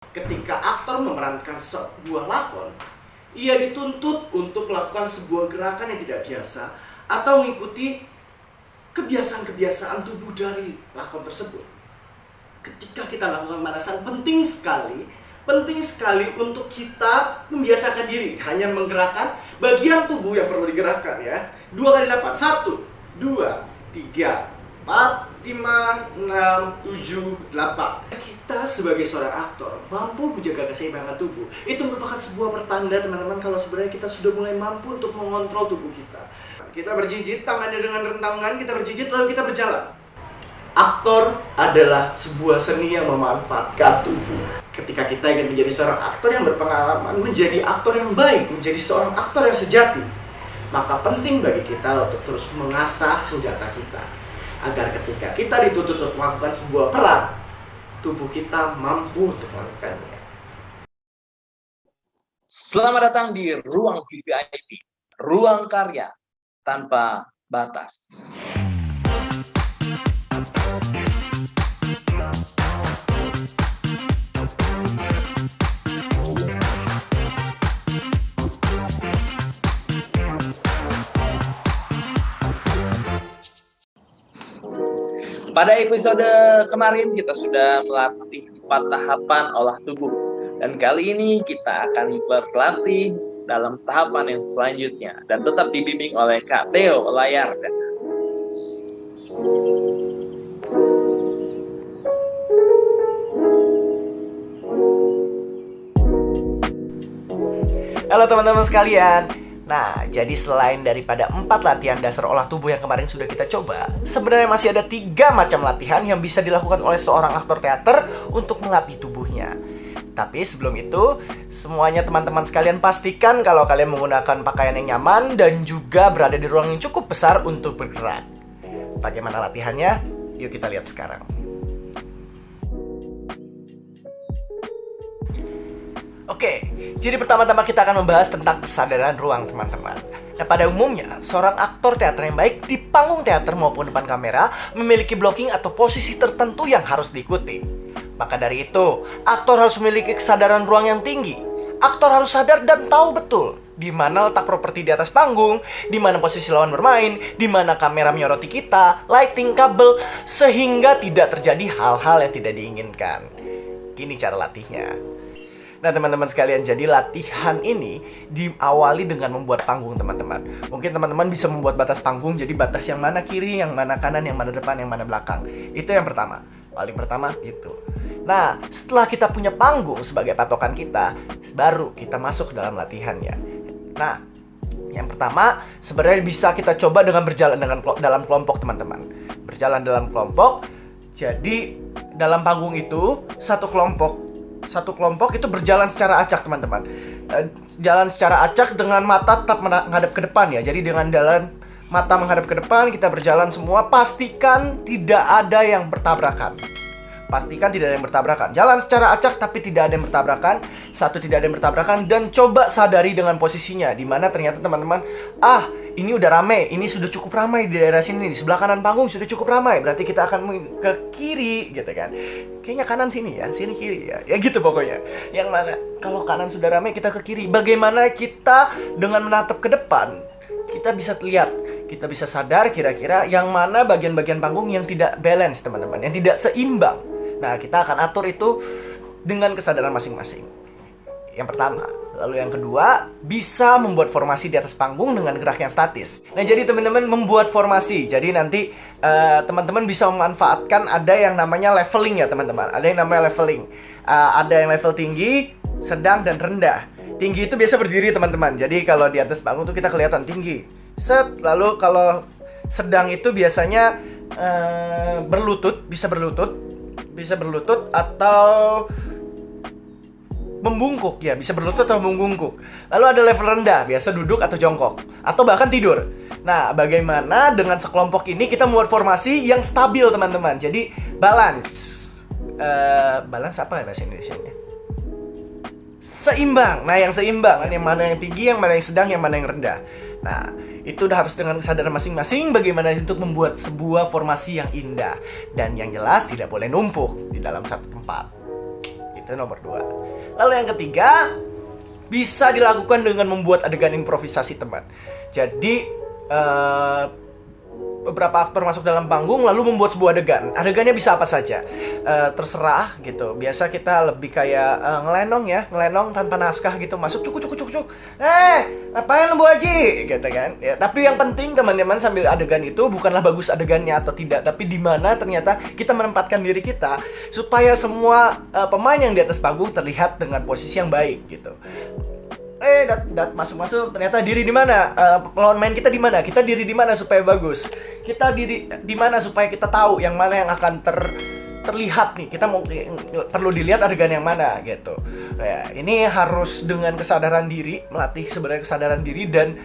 Ketika aktor memerankan sebuah lakon, ia dituntut untuk melakukan sebuah gerakan yang tidak biasa atau mengikuti kebiasaan-kebiasaan tubuh dari lakon tersebut. Ketika kita lakukan pemanasan, penting sekali untuk kita membiasakan diri hanya menggerakkan bagian tubuh yang perlu digerakkan, ya. 2 kali 8. 1, 2, 3, 4, 5, 6, 7, 8. Kita sebagai seorang aktor mampu menjaga keseimbangan tubuh. Itu merupakan sebuah pertanda, teman-teman, kalau sebenarnya kita sudah mulai mampu untuk mengontrol tubuh kita. Kita berjijit, tangannya dengan rentangan, kita berjijit lalu kita berjalan. Aktor adalah sebuah seni yang memanfaatkan tubuh. Ketika kita ingin menjadi seorang aktor yang berpengalaman, menjadi aktor yang baik, menjadi seorang aktor yang sejati, maka penting bagi kita untuk terus mengasah senjata kita, agar ketika kita dituntut untuk melakukan sebuah peran, tubuh kita mampu untuk melakukannya. Selamat datang di Ruang VVIP, Ruang Karya Tanpa Batas. Pada episode kemarin kita sudah melatih 4 tahapan olah tubuh. Dan kali ini kita akan berlatih dalam tahapan yang selanjutnya. Dan tetap dibimbing oleh Kak Theo Layar. Halo teman-teman sekalian. Nah, jadi selain daripada 4 latihan dasar olah tubuh yang kemarin sudah kita coba, sebenarnya masih ada 3 macam latihan yang bisa dilakukan oleh seorang aktor teater untuk melatih tubuhnya. Tapi sebelum itu, semuanya teman-teman sekalian pastikan kalau kalian menggunakan pakaian yang nyaman dan juga berada di ruang yang cukup besar untuk bergerak. Bagaimana latihannya? Yuk kita lihat sekarang. Oke, jadi pertama-tama kita akan membahas tentang kesadaran ruang, teman-teman. Nah, pada umumnya, seorang aktor teater yang baik di panggung teater maupun depan kamera memiliki blocking atau posisi tertentu yang harus diikuti. Maka dari itu, aktor harus memiliki kesadaran ruang yang tinggi. Aktor harus sadar dan tahu betul di mana letak properti di atas panggung, di mana posisi lawan bermain, di mana kamera menyoroti kita, lighting, kabel, sehingga tidak terjadi hal-hal yang tidak diinginkan. Gini cara latihnya. Nah teman-teman sekalian, jadi latihan ini diawali dengan membuat panggung, teman-teman. Mungkin teman-teman bisa membuat batas panggung, jadi batas yang mana kiri, yang mana kanan, yang mana depan, yang mana belakang. Itu yang pertama, paling pertama itu. Nah setelah kita punya panggung sebagai patokan kita, baru kita masuk ke dalam latihannya. Nah yang pertama sebenarnya bisa kita coba dengan berjalan dalam kelompok, teman-teman. Berjalan dalam kelompok, jadi dalam panggung itu satu kelompok itu berjalan secara acak, teman-teman. Jalan secara acak dengan mata tetap menghadap ke depan, ya. Jadi dengan jalan mata menghadap ke depan, kita berjalan semua. Pastikan tidak ada yang bertabrakan. Jalan secara acak tapi tidak ada yang bertabrakan. Tidak ada yang bertabrakan. Dan coba sadari dengan posisinya, dimana ternyata teman-teman, ini udah ramai, ini sudah cukup ramai di daerah sini, di sebelah kanan panggung sudah cukup ramai, berarti kita akan ke kiri, gitu kan. Kayaknya kanan sini ya, sini kiri ya. Ya gitu pokoknya. Yang mana kalau kanan sudah ramai, kita ke kiri. Bagaimana kita dengan menatap ke depan, kita bisa lihat, kita bisa sadar kira-kira yang mana bagian-bagian panggung yang tidak balance, teman-teman, yang tidak seimbang. Nah, kita akan atur itu dengan kesadaran masing-masing. Yang pertama. Lalu yang kedua, bisa membuat formasi di atas panggung dengan gerak yang statis. Nah, jadi teman-teman membuat formasi. Jadi nanti teman-teman bisa memanfaatkan ada yang namanya leveling, ya teman-teman. Ada yang namanya leveling. Ada yang level tinggi, sedang, dan rendah. Tinggi itu biasa berdiri, teman-teman. Jadi kalau di atas panggung tuh kita kelihatan tinggi. Lalu kalau sedang itu biasanya bisa berlutut atau membungkuk, ya, bisa berlutut atau membungkuk. Lalu ada level rendah, biasa duduk atau jongkok, atau bahkan tidur. Nah, bagaimana dengan sekelompok ini kita membuat formasi yang stabil, teman-teman. Jadi balance. Balance apa ya bahasa Indonesianya? Seimbang. Nah, yang seimbang, yang mana yang tinggi, yang mana yang sedang, yang mana yang rendah. Nah, itu udah harus dengan kesadaran masing-masing bagaimana untuk membuat sebuah formasi yang indah. Dan yang jelas tidak boleh numpuk di dalam satu tempat. Itu Itu nomor 2. Lalu yang ketiga, bisa dilakukan dengan membuat adegan improvisasi, teman. Jadi beberapa aktor masuk dalam panggung lalu membuat sebuah adegan. Adegannya bisa apa saja, terserah gitu. Biasa kita lebih kayak ngelenong tanpa naskah gitu, masuk cuk. Ngapain lu Bu Haji? Gitu kan. Ya, tapi yang penting teman-teman sambil adegan itu bukanlah bagus adegannya atau tidak, tapi di mana ternyata kita menempatkan diri kita supaya semua pemain yang di atas panggung terlihat dengan posisi yang baik gitu. Masuk ternyata diri di mana, lawan main kita di mana, kita diri di mana supaya bagus, kita diri di mana supaya kita tahu yang mana yang akan terlihat nih, kita mau perlu dilihat adegan yang mana gitu. Ya, ini harus dengan kesadaran diri, melatih sebenarnya kesadaran diri dan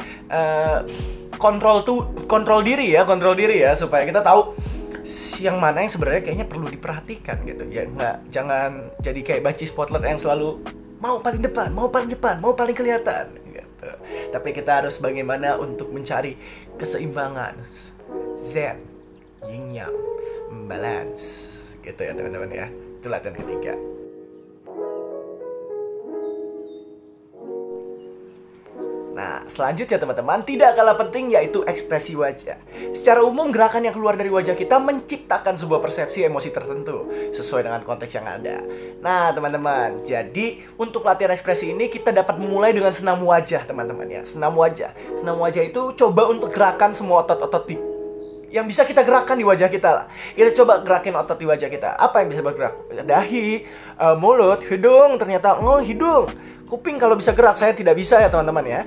kontrol diri ya supaya kita tahu yang mana yang sebenarnya kayaknya perlu diperhatikan gitu. Ya jangan jadi kayak banci spotlight yang selalu mau paling depan, mau paling kelihatan gitu. Tapi kita harus bagaimana untuk mencari keseimbangan, zen, yin yang, balance gitu ya teman-teman ya. Itu latihan ketiga. Nah, selanjutnya teman-teman, tidak kalah penting yaitu ekspresi wajah. Secara umum, gerakan yang keluar dari wajah kita menciptakan sebuah persepsi emosi tertentu sesuai dengan konteks yang ada. Nah, teman-teman, jadi untuk latihan ekspresi ini kita dapat memulai dengan senam wajah, teman-teman ya. Senam wajah itu coba untuk gerakan semua otot-otot yang bisa kita gerakan di wajah kita lah. Kita coba gerakin otot di wajah kita. Apa yang bisa bergerak? Dahi, mulut, hidung, ternyata hidung. Kuping kalau bisa gerak, saya tidak bisa ya teman-teman ya.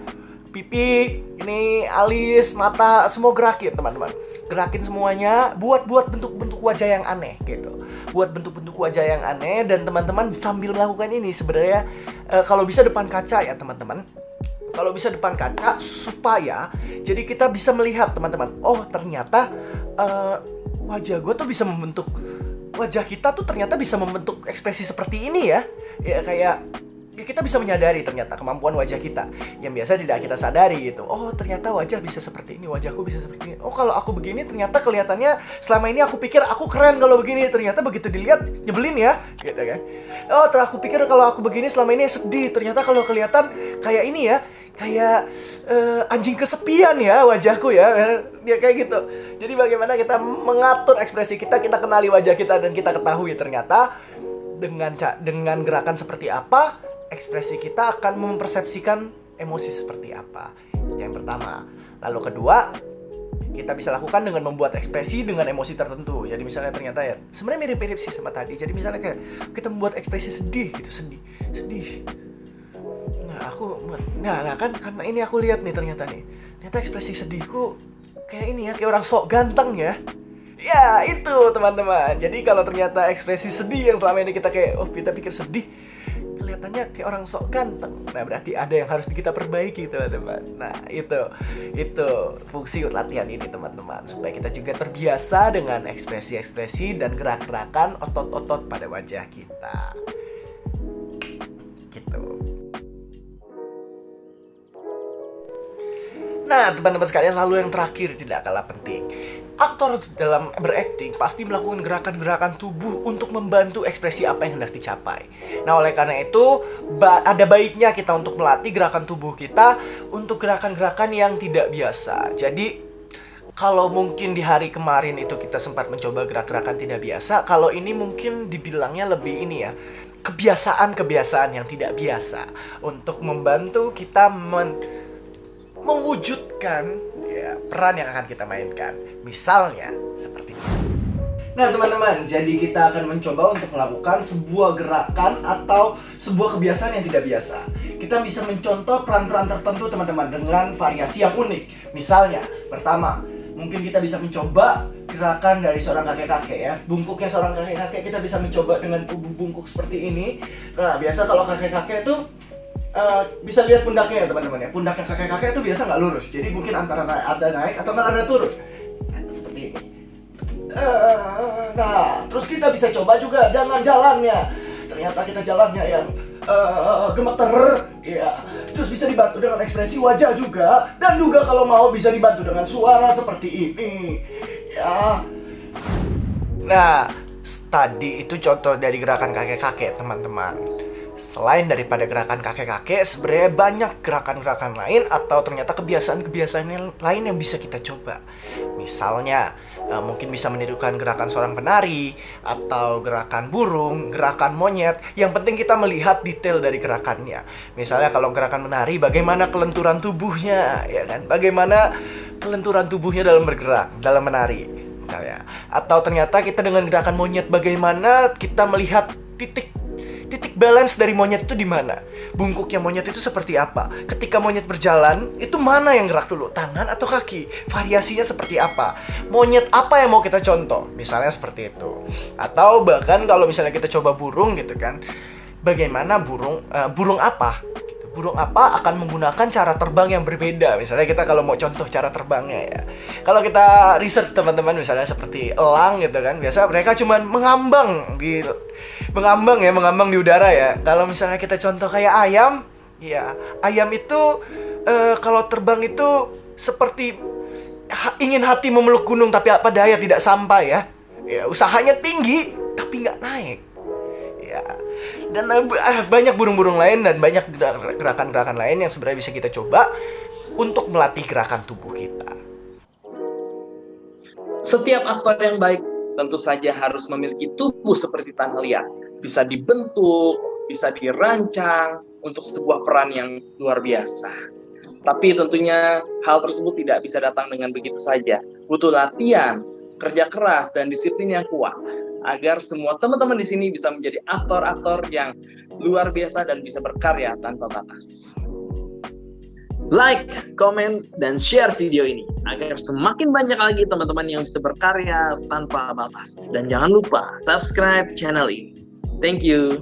Pipi, ini alis, mata, semua gerakin teman-teman. Gerakin semuanya, buat bentuk-bentuk wajah yang aneh gitu. Buat bentuk-bentuk wajah yang aneh dan teman-teman sambil melakukan ini sebenarnya kalau bisa depan kaca ya teman-teman. Kalau bisa depan kaca supaya jadi kita bisa melihat teman-teman. Oh ternyata wajah gue tuh bisa membentuk, wajah kita tuh ternyata bisa membentuk ekspresi seperti ini ya. Ya kayak kita bisa menyadari ternyata kemampuan wajah kita yang biasa tidak kita sadari gitu. Oh ternyata wajah bisa seperti ini, wajahku bisa seperti ini. Oh kalau aku begini ternyata kelihatannya selama ini aku pikir aku keren kalau begini, ternyata begitu dilihat nyebelin ya gitu kan. Oh aku pikir kalau aku begini selama ini sedih, ternyata kalau kelihatan kayak ini ya, kayak anjing kesepian ya wajahku ya kayak gitu. Jadi bagaimana kita mengatur ekspresi kita kenali wajah kita dan kita ketahui ternyata dengan gerakan seperti apa ekspresi kita akan mempersepsikan emosi seperti apa. Yang pertama. Lalu kedua, kita bisa lakukan dengan membuat ekspresi dengan emosi tertentu. Jadi misalnya ternyata ya sebenarnya mirip-mirip sih sama tadi. Jadi misalnya kayak kita membuat ekspresi sedih gitu, sedih. Nah kan karena ini aku lihat nih ternyata ekspresi sedihku kayak ini ya, kayak orang sok ganteng ya. Ya itu teman-teman. Jadi kalau ternyata ekspresi sedih yang selama ini kita kita pikir sedih, kelihatannya kayak orang sok ganteng. Nah berarti ada yang harus kita perbaiki teman-teman. Nah itu fungsi latihan ini teman-teman, supaya kita juga terbiasa dengan ekspresi-ekspresi dan gerak-gerakan otot-otot pada wajah kita gitu. Nah teman-teman sekalian, lalu yang terakhir tidak kalah penting, aktor dalam berakting pasti melakukan gerakan-gerakan tubuh untuk membantu ekspresi apa yang hendak dicapai. Nah oleh karena itu ada baiknya kita untuk melatih gerakan tubuh kita untuk gerakan-gerakan yang tidak biasa. Jadi kalau mungkin di hari kemarin itu kita sempat mencoba gerak-gerakan tidak biasa, kalau ini mungkin dibilangnya lebih ini ya, kebiasaan-kebiasaan yang tidak biasa untuk membantu kita mewujudkan ya, peran yang akan kita mainkan. Misalnya seperti ini. Nah teman-teman, jadi kita akan mencoba untuk melakukan sebuah gerakan atau sebuah kebiasaan yang tidak biasa. Kita bisa mencontoh peran-peran tertentu teman-teman dengan variasi yang unik. Misalnya, pertama, mungkin kita bisa mencoba gerakan dari seorang kakek-kakek ya. Bungkuknya seorang kakek-kakek kita bisa mencoba dengan tubuh bungkuk seperti ini. Nah biasa kalau kakek-kakek itu bisa lihat pundaknya ya teman-teman ya. Pundaknya kakek-kakek itu biasa nggak lurus. Jadi mungkin antara ada naik atau nggak ada turun. Nah, seperti ini. Nah, terus kita bisa coba juga jangan jalannya. Ternyata kita jalannya yang gemeter, ya. Terus bisa dibantu dengan ekspresi wajah juga. Dan juga kalau mau bisa dibantu dengan suara seperti ini. Ya. Nah, tadi itu contoh dari gerakan kakek-kakek teman-teman. Selain daripada gerakan kakek-kakek, sebenarnya banyak gerakan-gerakan lain atau ternyata kebiasaan-kebiasaan lain yang bisa kita coba. Misalnya, mungkin bisa menirukan gerakan seorang penari, atau gerakan burung, gerakan monyet. Yang penting kita melihat detail dari gerakannya. Misalnya kalau gerakan menari, bagaimana kelenturan tubuhnya, ya kan? Bagaimana kelenturan tubuhnya dalam bergerak, dalam menari. Misalnya. Atau ternyata kita dengan gerakan monyet, bagaimana kita melihat titik balance dari monyet itu di mana? Bungkuknya monyet itu seperti apa? Ketika monyet berjalan, itu mana yang gerak dulu? Tangan atau kaki? Variasinya seperti apa? Monyet apa yang mau kita contoh? Misalnya seperti itu. Atau bahkan kalau misalnya kita coba burung gitu kan, bagaimana burung apa? Burung apa akan menggunakan cara terbang yang berbeda. Misalnya kita kalau mau contoh cara terbangnya ya, kalau kita research teman-teman, misalnya seperti elang gitu kan, biasa mereka cuman mengambang di udara ya. Kalau misalnya kita contoh kayak ayam, ya ayam itu kalau terbang itu seperti ingin hati memeluk gunung tapi apa daya tidak sampai ya. Ya usahanya tinggi tapi nggak naik. Ya. Dan banyak burung-burung lain dan banyak gerakan-gerakan lain yang sebenarnya bisa kita coba untuk melatih gerakan tubuh kita. Setiap aktor yang baik tentu saja harus memiliki tubuh seperti tanah liat. Bisa dibentuk, bisa dirancang untuk sebuah peran yang luar biasa. Tapi tentunya hal tersebut tidak bisa datang dengan begitu saja. Butuh latihan, kerja keras, dan disiplin yang kuat agar semua teman-teman di sini bisa menjadi aktor-aktor yang luar biasa dan bisa berkarya tanpa batas. Like, komen, dan share video ini agar semakin banyak lagi teman-teman yang bisa berkarya tanpa batas. Dan jangan lupa subscribe channel ini. Thank you.